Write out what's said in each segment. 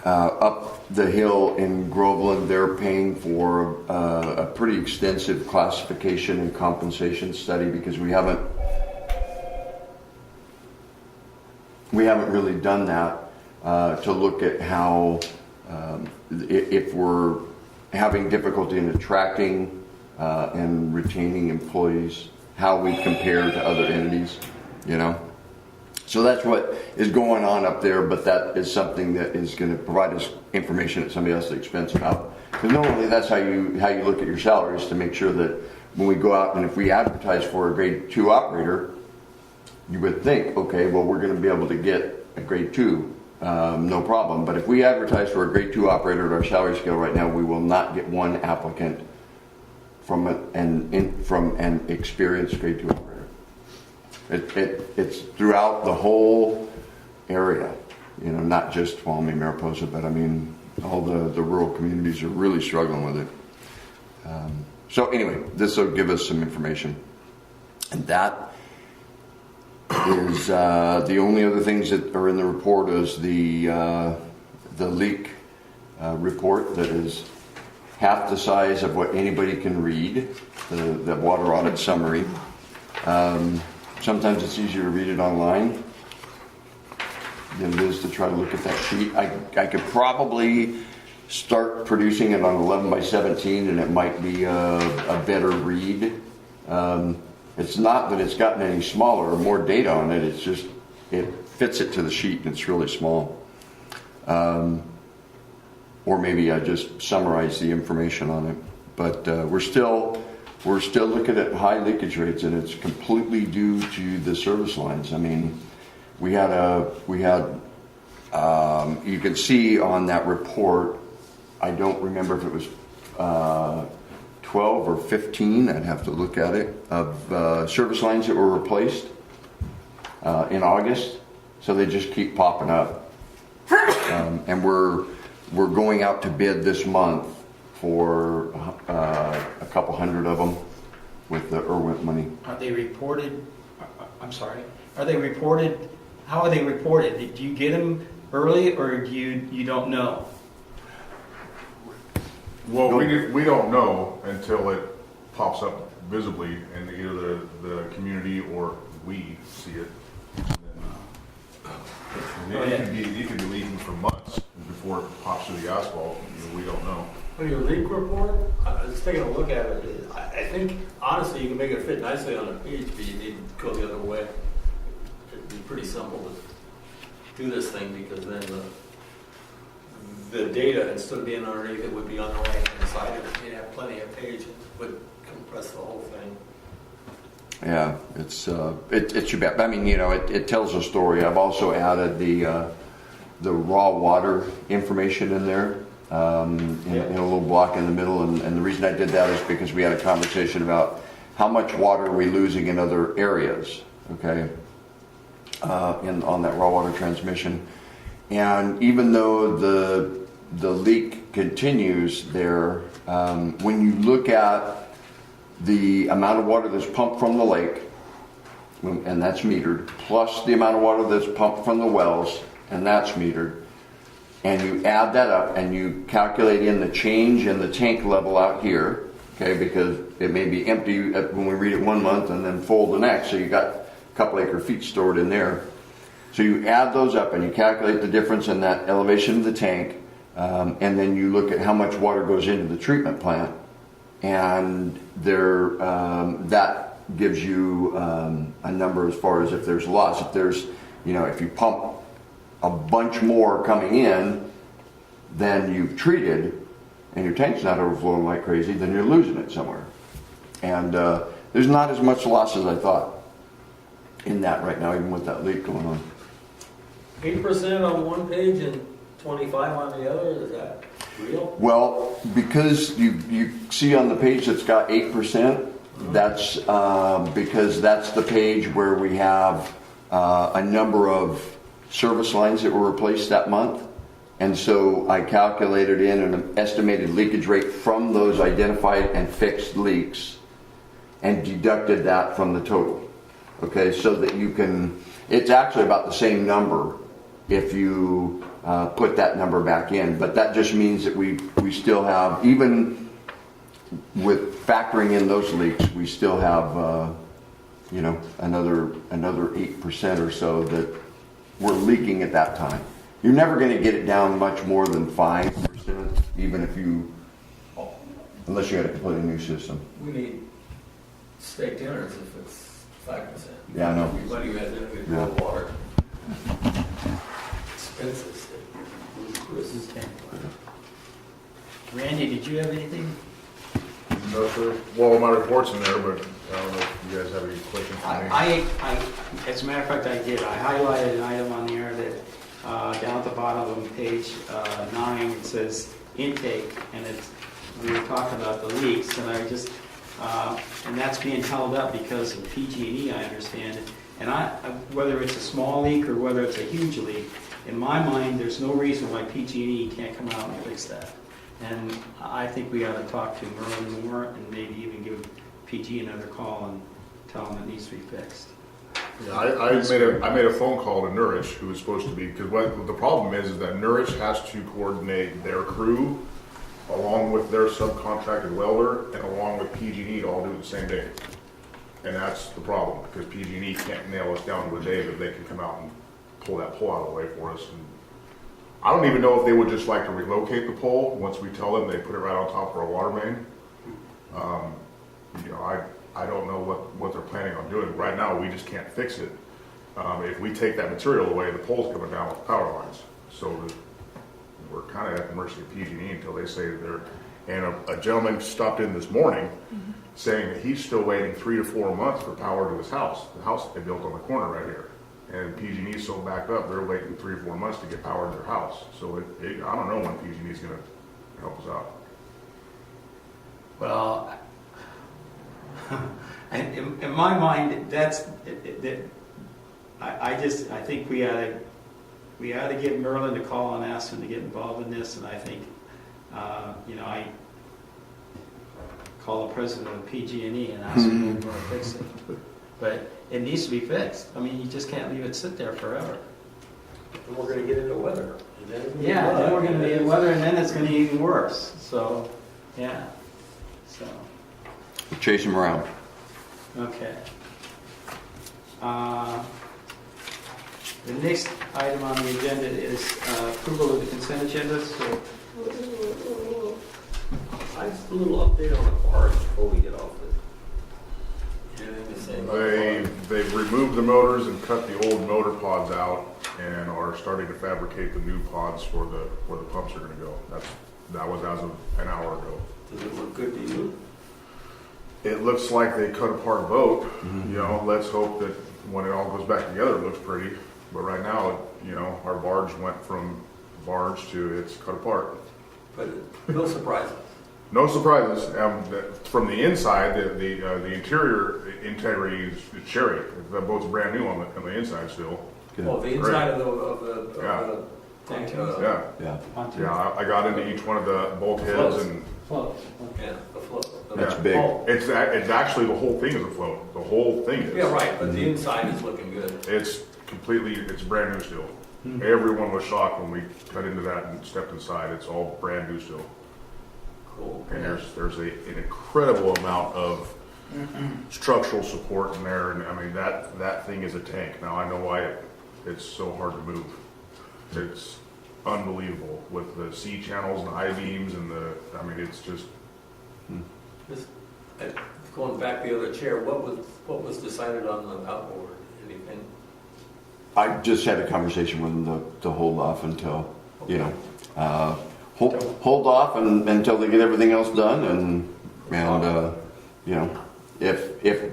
up the hill in Groveland, they're paying for a pretty extensive classification and compensation study because we haven't really done that to look at how if we're having difficulty in attracting and retaining employees, how we compare to other entities, you know. So that's what is going on up there, but that is something that is going to provide us information at somebody else's expense about. Because normally that's how you look at your salaries, to make sure that when we go out and if we advertise for a grade 2 operator, you would think, okay, well, we're going to be able to get a grade 2, no problem. But if we advertise for a grade 2 operator at our salary scale right now, we will not get one applicant from an experienced grade 2 operator. It's throughout the whole area, you know, not just Tuolumne, Mariposa, but I mean, all the rural communities are really struggling with it. So anyway, this will give us some information. And that is the only other things that are in the report is the leak report that is half the size of what anybody can read, the water audit summary. Sometimes it's easier to read it online than it is to try to look at that sheet. I could probably start producing it on 11 by 17 and it might be a better read. It's not that it's gotten any smaller or more data on it, it's just it fits it to the sheet and it's really small. Or maybe I just summarize the information on it. But we're still looking at high leakage rates, and it's completely due to the service lines. I mean, we had you can see on that report, I don't remember if it was 12 or 15, I'd have to look at it, of service lines that were replaced in August. So they just keep popping up. And we're going out to bid this month for a couple hundred of them with the IRWINT money. Are they reported? I'm sorry. Are they reported? How are they reported? Do you get them early, or do you don't know? Well, we don't know until it pops up visibly in either the community or we see it. It can be leaking for months before it pops through the asphalt. We don't know. On your leak report, I was taking a look at it. I think, honestly, you can make it fit nicely on a page, but you need to go the other way. It'd be pretty simple to do this thing, because then the data, instead of being underneath, it would be on the right-hand side of it. You'd have plenty of page. It would compress the whole thing. Yeah, it should be. I mean, you know, it tells a story. I've also added the raw water information in there. In a little block in the middle, and the reason I did that is because we had a conversation about how much water are we losing in other areas, okay, on that raw water transmission. And even though the leak continues there, when you look at the amount of water that's pumped from the lake, and that's metered, plus the amount of water that's pumped from the wells, and that's metered, and you add that up and you calculate in the change in the tank level out here, okay, because it may be empty when we read it 1 month and then full the next, so you got a couple acre feet stored in there. So you add those up and you calculate the difference in that elevation of the tank, and then you look at how much water goes into the treatment plant, and that gives you a number as far as if there's loss. If there's, you know, if you pump a bunch more coming in than you've treated and your tank's not overflowing like crazy, then you're losing it somewhere. And there's not as much loss as I thought in that right now, even with that leak going on. 8% on one page and 25 on the other, is that real? Well, because you see on the page that's got 8%, that's because that's the page where we have a number of service lines that were replaced that month, and so I calculated in an estimated leakage rate from those identified and fixed leaks and deducted that from the total, okay, so that you can, it's actually about the same number if you put that number back in. But that just means that we still have, even with factoring in those leaks, we still have, you know, another 8% or so that we're leaking at that time. You're never going to get it down much more than 5%, even if you, unless you had a completely new system. We need steak dinners if it's 5%. Yeah, I know. Everybody who has anything to do Yeah. with water. Expensive steak. Okay. Randy, did you have anything? No, sir. Well, my report's in there, but I don't know if you guys have any questions for me. I, as a matter of fact, I did. I highlighted an item on there that down at the bottom of page 9, it says intake, and we were talking about the leaks, and I just, and that's being held up because of PG&E, I understand. And whether it's a small leak or whether it's a huge leak, in my mind, there's no reason why PG&E can't come out and fix that. And I think we ought to talk to Merlin more and maybe even give PG another call and tell them it needs to be fixed. Yeah, I made a phone call to Nourish, who was supposed to be, because what the problem is that Nourish has to coordinate their crew along with their subcontracted welder and along with PG&E to all do it the same day. And that's the problem, because PG&E can't nail us down to a day that they can come out and pull that pole out of the way for us. And I don't even know if they would just like to relocate the pole once we tell them they put it right on top of our water main. You know, I don't know what they're planning on doing. Right now, we just can't fix it. If we take that material away, the pole's coming down with power lines. So we're kind of at the mercy of PG&E until they say they're. And a gentleman stopped in this morning saying that he's still waiting 3 to 4 months for power to his house, the house that they built on the corner right here. And PG&E's so backed up, they're waiting 3 or 4 months to get power to their house. So I don't know when PG&E's going to help us out. Well, in my mind, I think we ought to give Merlin a call and ask him to get involved in this. And I think, you know, I call the president of PG&E and ask him if we're going to fix it. But it needs to be fixed. I mean, you just can't leave it sit there forever. And we're gonna get into weather. And then it's gonna be Yeah, dry. then we're going to be in weather, and then it's going to be even worse. So, yeah. So, Chase them around. okay. The next item on the agenda is approval of the consent agenda. So, I just a little update on the barge before we get off this. Anything to say about the barge? They've removed the motors and cut the old motor pods out and are starting to fabricate the new pods for where the pumps are going to go. That was as of an hour ago. Does it look good to you? It looks like they cut apart a boat. You know, let's hope that when it all goes back together, it looks pretty. But right now, you know, our barge went from barge to it's cut apart. But no surprises. No surprises. From the inside, the interior integrity is cherry. The boat's brand new on the inside still. Well, the inside of the tank. Yeah, yeah. I got into each one of the bulkheads and float. Yeah, the float. That's big. it's actually the whole thing is a float. The whole thing is. Yeah, right. But the inside is looking good. It's brand new still. Everyone was shocked when we cut into that and stepped inside. It's all brand new still. Cool. And there's an incredible amount of structural support in there, and I mean that thing is a tank. Now I know why it's so hard to move. It's unbelievable with the C channels and the I beams and it's just. Going back the other chair, what was decided on the outboard? Anything? I just had a conversation with them to hold off until, you know, hold off until they get everything else done, and you know, if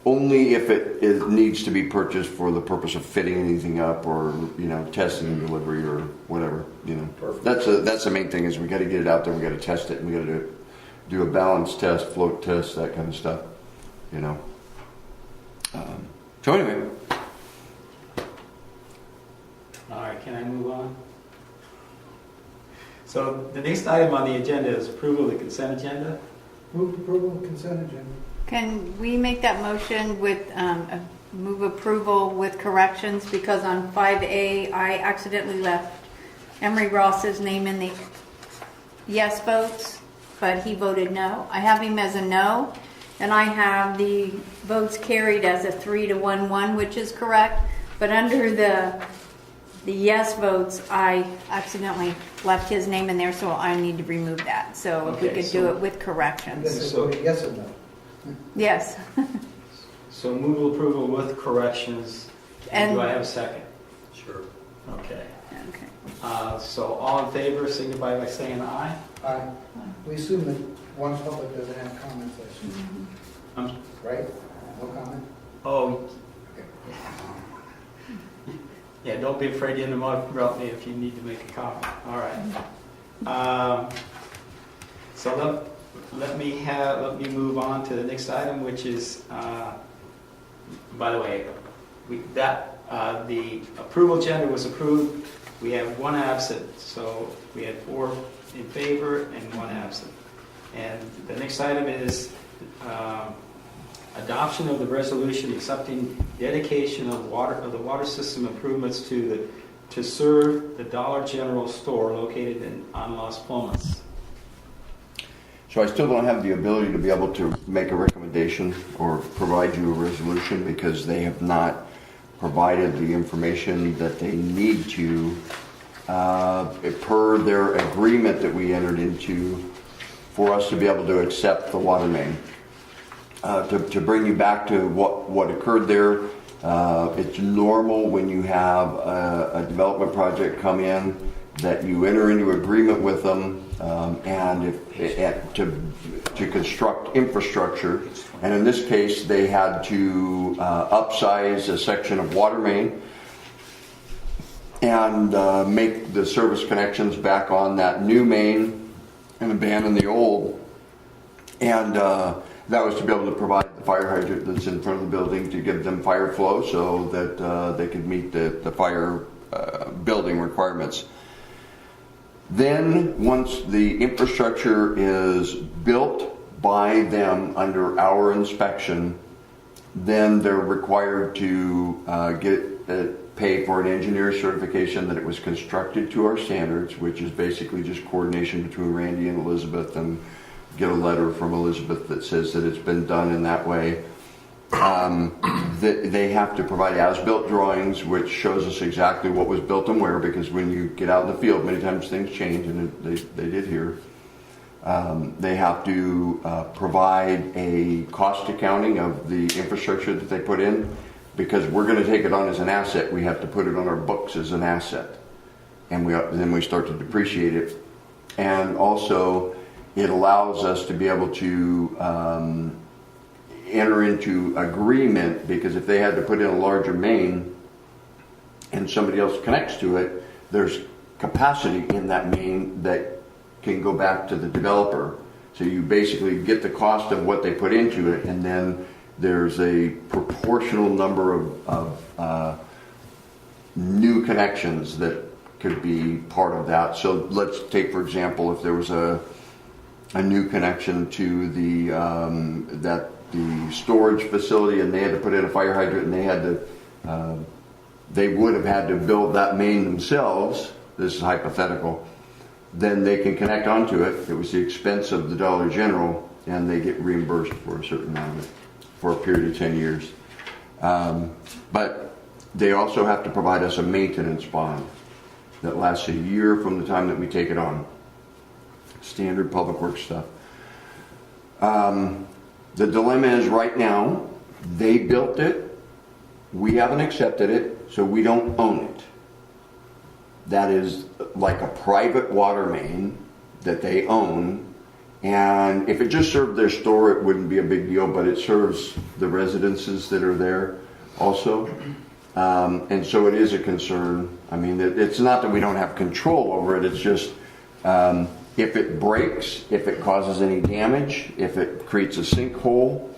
only if it needs to be purchased for the purpose of fitting anything up or, you know, testing and delivery or whatever, you know. Perfect. That's the main thing is we got to get it out there, we got to test it, and we got to do a balance test, float test, that kind of stuff, you know. So anyway. All right, can I move on? So the next item on the agenda is approval of the consent agenda. Move approval of consent agenda. Can we make that motion with Move approval with corrections because on 5A, I accidentally left Emery Ross's name in the yes votes, but he voted no. I have him as a no, and I have the votes carried as a 3-1-1, which is correct. But under the yes votes, I accidentally left his name in there, so I need to remove that. So if we Okay, could do so- it with You guys corrections. are voting yes or no? Yes. So move approval with corrections. And- Do I have a second? Sure. Okay. Okay. So all in favor, signify by saying aye. Aye. We assume that one public doesn't have comments, I assume, Um, right? No comment? Oh, Okay. yeah, don't be afraid to interrupt me if you need to make a comment. All right. So let me move on to the next item, which is, by the way, the approval agenda was approved. We have one absent, so we had 4 in favor and 1 absent. And the next item is adoption of the resolution accepting dedication of the water system improvements to serve the Dollar General store located on Las Palmas. So I still don't have the ability to be able to make a recommendation or provide you a resolution because they have not provided the information that they need to per their agreement that we entered into for us to be able to accept the water main. To bring you back to what occurred there, it's normal when you have a development project come in that you enter into agreement with them to construct infrastructure. And in this case, they had to upsize a section of water main and make the service connections back on that new main and abandon the old. And that was to be able to provide the fire hydrant that's in front of the building to give them fire flow so that they could meet the fire building requirements. Then, once the infrastructure is built by them under our inspection, then they're required to pay for an engineer certification that it was constructed to our standards, which is basically just coordination between Randy and Elizabeth, and get a letter from Elizabeth that says that it's been done in that way. They have to provide as-built drawings, which shows us exactly what was built and where, because when you get out in the field, many times things change, and they did here. They have to provide a cost accounting of the infrastructure that they put in, because we're going to take it on as an asset. We have to put it on our books as an asset, and then we start to depreciate it. And also, it allows us to be able to enter into agreement, because if they had to put in a larger main and somebody else connects to it, there's capacity in that main that can go back to the developer. So you basically get the cost of what they put into it, and then there's a proportional number of new connections that could be part of that. So let's take, for example, if there was a new connection to the storage facility, and they had to put in a fire hydrant, and they would have had to build that main themselves. This is hypothetical. Then they can connect onto it. It was the expense of the Dollar General, and they get reimbursed for a certain amount of it for a period of 10 years. But they also have to provide us a maintenance bond that lasts a year from the time that we take it on. Standard public works stuff. The dilemma is right now, they built it, we haven't accepted it, so we don't own it. That is like a private water main that they own, and if it just served their store, it wouldn't be a big deal, but it serves the residences that are there also. And so it is a concern. I mean, it's not that we don't have control over it, it's just if it breaks, if it causes any damage, if it creates a sinkhole,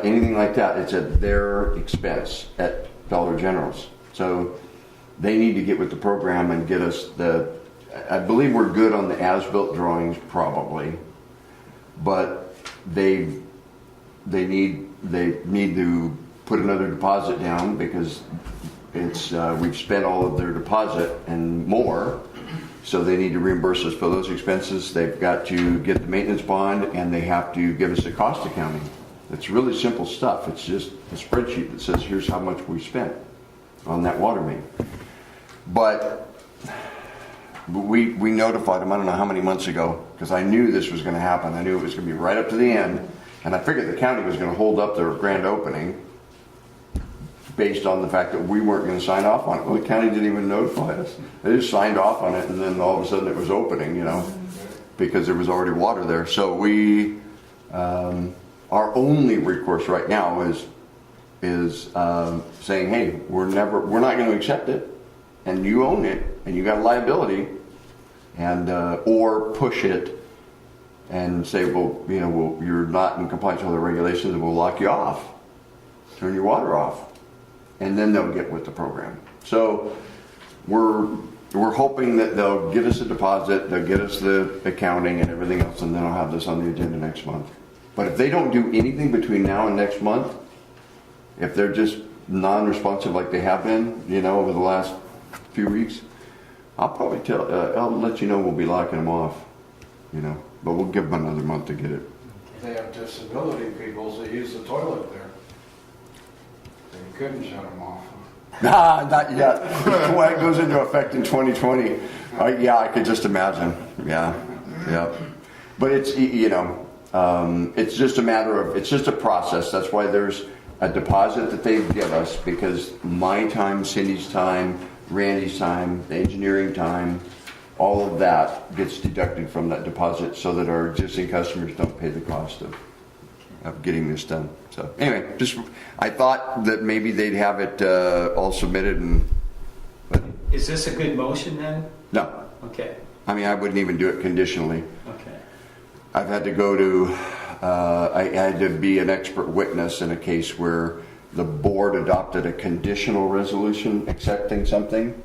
anything like that, it's at their expense at Dollar General's. So they need to get with the program and get us I believe we're good on the as-built drawings probably, but they need to put another deposit down because it's, we've spent all of their deposit and more. So they need to reimburse us for those expenses. They've got to get the maintenance bond and they have to give us a cost accounting. It's really simple stuff. It's just a spreadsheet that says, here's how much we spent on that water main. But we notified them, I don't know how many months ago, because I knew this was going to happen. I knew it was going to be right up to the end. And I figured the county was going to hold up their grand opening based on the fact that we weren't going to sign off on it. Well, the county didn't even notify us. They just signed off on it, and then all of a sudden it was opening, you know, because there was already water there. So we, our only recourse right now is saying, hey, we're not going to accept it, and you own it, and you got a liability, and or push it and say, well, you know, you're not in compliance with all the regulations, and we'll lock you off, turn your water off. And then they'll get with the program. So we're hoping that they'll get us a deposit, they'll get us the accounting and everything else, and then I'll have this on the agenda next month. But if they don't do anything between now and next month, if they're just non-responsive like they have been, you know, over the last few weeks, I'll probably I'll let you know we'll be locking them off, you know, but we'll give them another month to get it. They have disability people that use the toilet there. They couldn't shut them off. Nah, not yet. When it goes into effect in 2020, yeah, I could just imagine. Yeah. But it's, you know, it's just a matter of, it's just a process. That's why there's a deposit that they give us, because my time, Cindy's time, Randy's time, the engineering time, all of that gets deducted from that deposit so that our existing customers don't pay the cost of getting this done. So anyway, just I thought that maybe they'd have it all submitted, and but Is this a good motion then? no. Okay, I mean, I wouldn't even do it conditionally. okay. I've had to go to, I had to be an expert witness in a case where the board adopted a conditional resolution accepting something,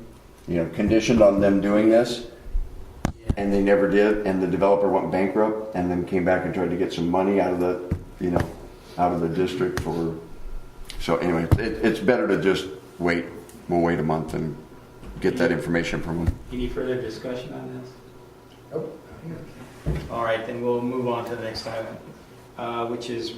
you know, conditioned on them doing this, and they never did, and the developer went bankrupt and then came back and tried to get some money out of the, you know, out of the district for, so anyway, it's better to just wait. We'll wait a month and get that information from them. Any further discussion on this? Nope. All right, then we'll move on to the next item, which is